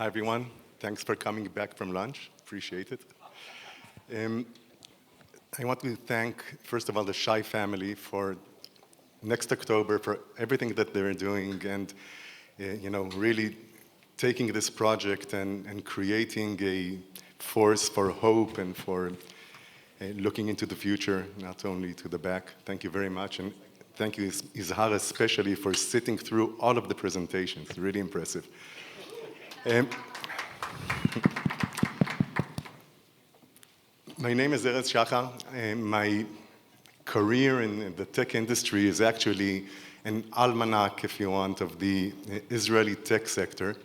Hi, everyone. Thanks for coming back from lunch. Appreciate it. Um, I want to thank, first of all, the Shai family for next October, for everything that they're doing and, really taking this project and creating a force for hope and for looking into the future, not only to the back. Thank you very much. And thank you, Izhar, especially for sitting through all of the presentations. Really impressive. My name is Erez Shachar. My career in the tech industry is actually an almanac, if you want, of the Israeli tech sector.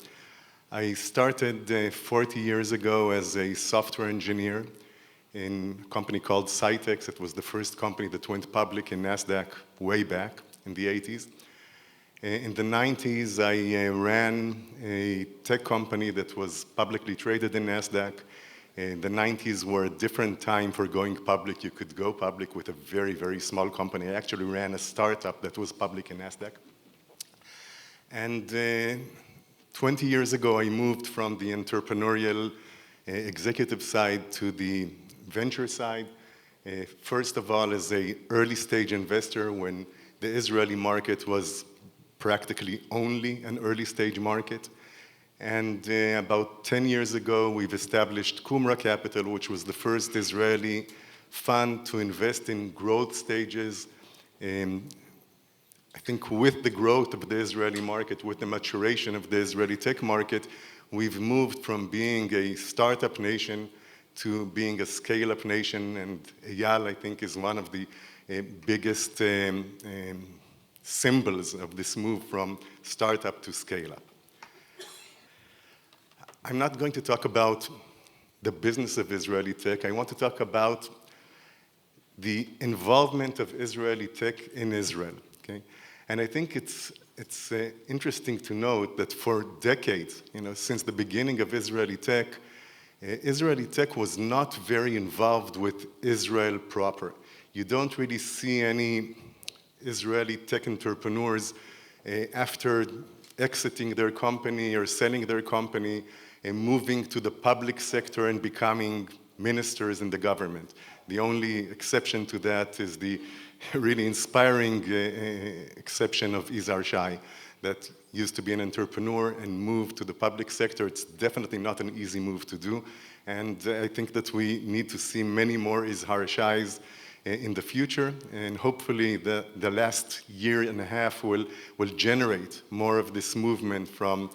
I started 40 years ago as a software engineer in a company called Cytex. It was the first company that went public in NASDAQ way back in the 80s. In the 90s, I ran a tech company that was publicly traded in NASDAQ. The 90s were a different time for going public. You could go public with a very, very small company. I actually ran a startup that was public in NASDAQ. And 20 years ago, I moved from the entrepreneurial executive side to the venture side. First of all, as an early stage investor when the Israeli market was practically only an early stage market. And about 10 years ago, we've established Qumra Capital, which was the first Israeli fund to invest in growth stages. I think with the growth of the Israeli market, with the maturation of the Israeli tech market, we've moved from being a startup nation to being a scale-up nation. And Eyal, I think, is one of the biggest symbols of this move from startup to scale-up. I'm not going to talk about the business of Israeli tech. I want to talk about the involvement of Israeli tech in Israel. Okay? And I think it's interesting to note that for decades, since the beginning of Israeli tech was not very involved with Israel proper. You don't really see any Israeli tech entrepreneurs after exiting their company or selling their company and moving to the public sector and becoming ministers in the government. The only exception to that is the really inspiring exception of Yizhar Shai that used to be an entrepreneur and moved to the public sector. It's definitely not an easy move to do. And I think that we need to see many more Yizhar Shais in the future. And hopefully the last year and a half will generate more of this movement from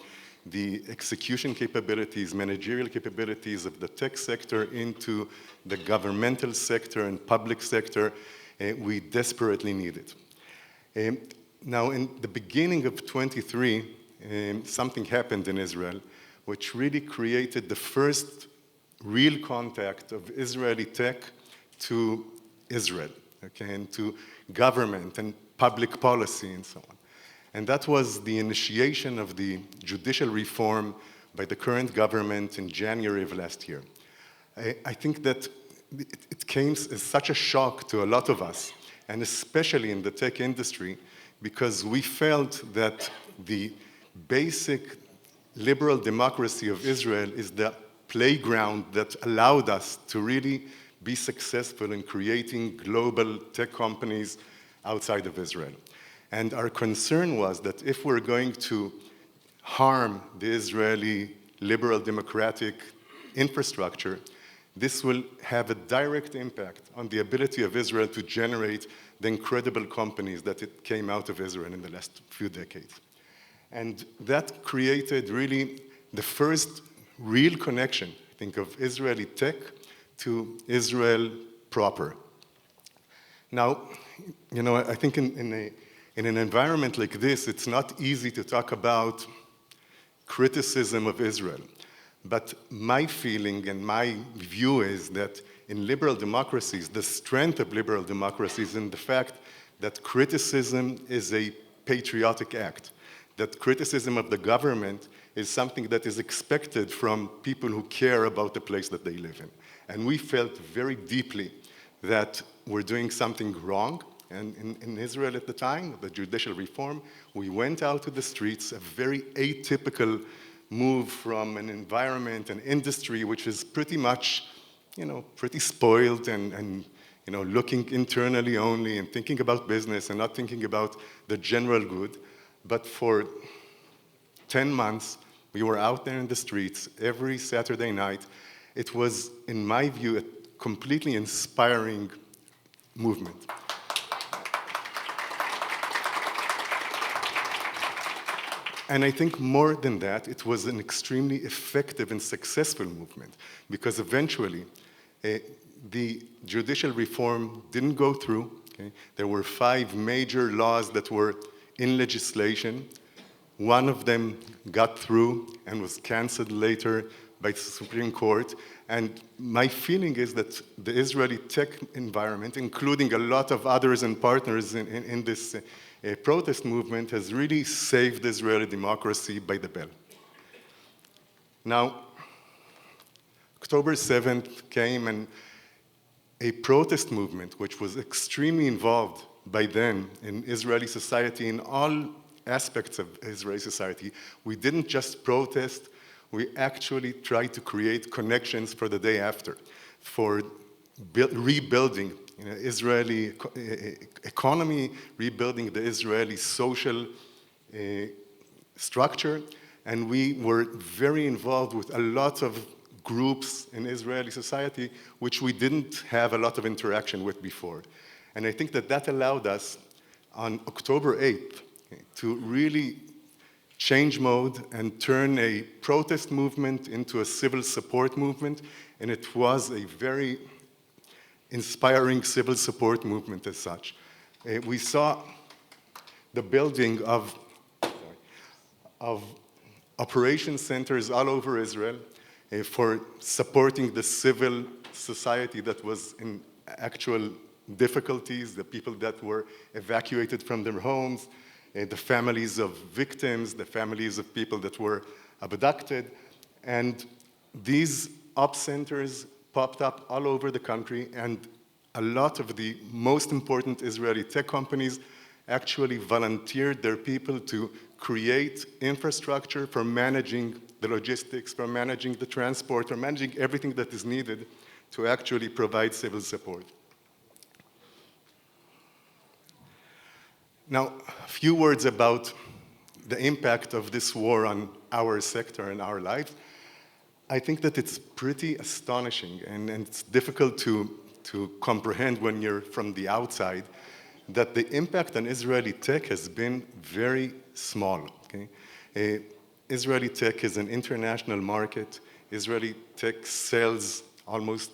the execution capabilities, managerial capabilities of the tech sector into the governmental sector and public sector. We desperately need it. Now, in the beginning of 23, something happened in Israel, which really created the first real contact of Israeli tech to Israel, okay, and to government and public policy and so on. And that was the initiation of the judicial reform by the current government in January of last year. I think that it came as such a shock to a lot of us, and especially in the tech industry, because we felt that the basic liberal democracy of Israel is the playground that allowed us to really be successful in creating global tech companies outside of Israel. And our concern was that if we're going to harm the Israeli liberal democratic infrastructure, this will have a direct impact on the ability of Israel to generate the incredible companies that it came out of Israel in the last few decades. And that created really the first real connection, I think, of Israeli tech to Israel proper. Now, I think in an environment like this, it's not easy to talk about criticism of Israel. But my feeling and my view is that in liberal democracies, the strength of liberal democracies is in the fact that criticism is a patriotic act, that criticism of the government is something that is expected from people who care about the place that they live in. And we felt very deeply that we're doing something wrong. And in Israel at the time, the judicial reform, we went out to the streets, a very atypical move from an environment, an industry, which is pretty much, pretty spoiled and looking internally only and thinking about business and not thinking about the general good. But for 10 months, we were out there in the streets every Saturday night. It was, in my view, a completely inspiring movement. And I think more than that, it was an extremely effective and successful movement, because eventually the judicial reform didn't go through. Okay? There were 5 major laws that were in legislation. One of them got through and was canceled later by the Supreme Court. And my feeling is that the Israeli tech environment, including a lot of others and partners in this protest movement, has really saved Israeli democracy by the bell. Now, October 7th came, and a protest movement, which was extremely involved by then in Israeli society, in all aspects of Israeli society. We didn't just protest, we actually tried to create connections for the day after, for rebuilding Israeli economy, rebuilding the Israeli social structure, and we were very involved with a lot of groups in Israeli society which we didn't have a lot of interaction with before. And I think that that allowed us on October 8th to really change mode and turn a protest movement into a civil support movement, and it was a very inspiring civil support movement as such. We saw the building of operation centers all over Israel for supporting the civil society that was in actual difficulties, the people that were evacuated from their homes, the families of victims, the families of people that were abducted. And these op centers popped up all over the country, and a lot of the most important Israeli tech companies actually volunteered their people to create infrastructure for managing the logistics, for managing the transport, for managing everything that is needed to actually provide civil support. Now, a few words about the impact of this war on our sector and our lives. I think that it's pretty astonishing, and it's difficult to comprehend when you're from the outside, that the impact on Israeli tech has been very small. Okay? Israeli tech is an international market. Israeli tech sells almost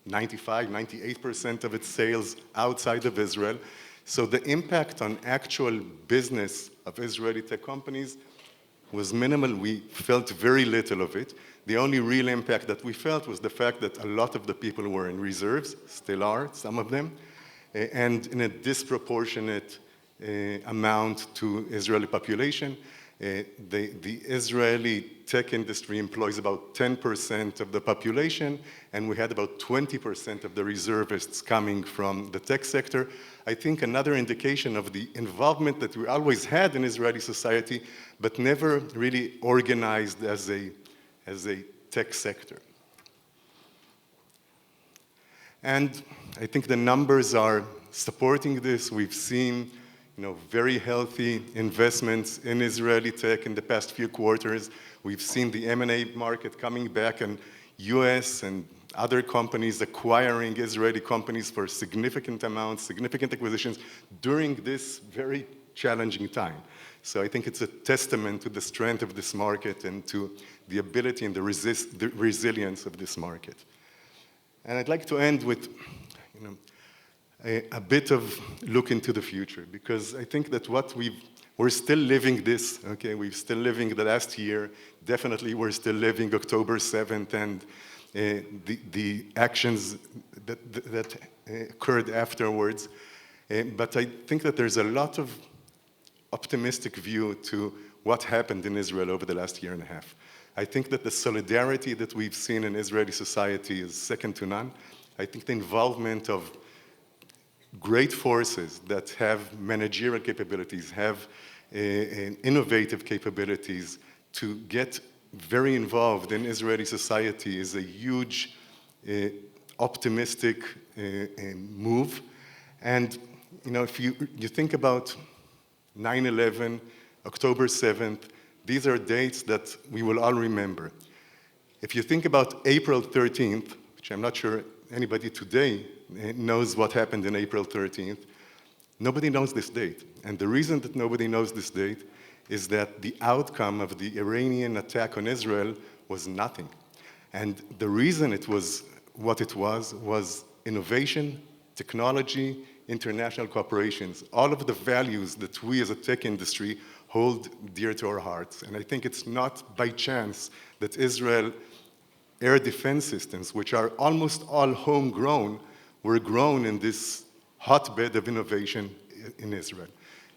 95, 98% of its sales outside of Israel. So the impact on actual business of Israeli tech companies was minimal. We felt very little of it. The only real impact that we felt was the fact that a lot of the people were in reserves, still are, some of them, and in a disproportionate amount to Israeli population. The Israeli tech industry employs about 10% of the population, and we had about 20% of the reservists coming from the tech sector. I think another indication of the involvement that we always had in Israeli society, but never really organized as a tech sector. And I think the numbers are supporting this. We've seen very healthy investments in Israeli tech in the past few quarters. We've seen the M&A market coming back, and US and other companies acquiring Israeli companies for significant amounts, significant acquisitions during this very challenging time. So I think it's a testament to the strength of this market and to the ability and the resilience of this market. And I'd like to end with a bit of look into the future, because I think that we're still living this, okay? We're still living the last year. Definitely we're still living October 7th and the actions that occurred afterwards. But I think that there's a lot of optimistic view to what happened in Israel over the last year and a half. I think that the solidarity that we've seen in Israeli society is second to none. I think the involvement of great forces that have managerial capabilities, have innovative capabilities to get very involved in Israeli society is a huge, optimistic move. And if you think about 9/11, October 7th, these are dates that we will all remember. If you think about April 13th, which I'm not sure anybody today knows what happened in April 13th, nobody knows this date. And the reason that nobody knows this date is that the outcome of the Iranian attack on Israel was nothing. And the reason it was what it was innovation, technology, international cooperations, all of the values that we as a tech industry hold dear to our hearts. And I think it's not by chance that Israel air defense systems, which are almost all homegrown, were grown in this hotbed of innovation in Israel.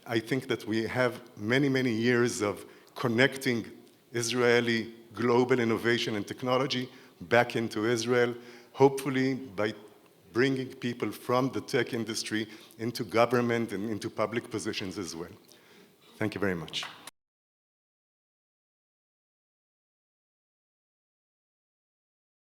I think that we have many, many years of connecting Israeli global innovation and technology back into Israel, hopefully by bringing people from the tech industry into government and into public positions as well. Thank you very much.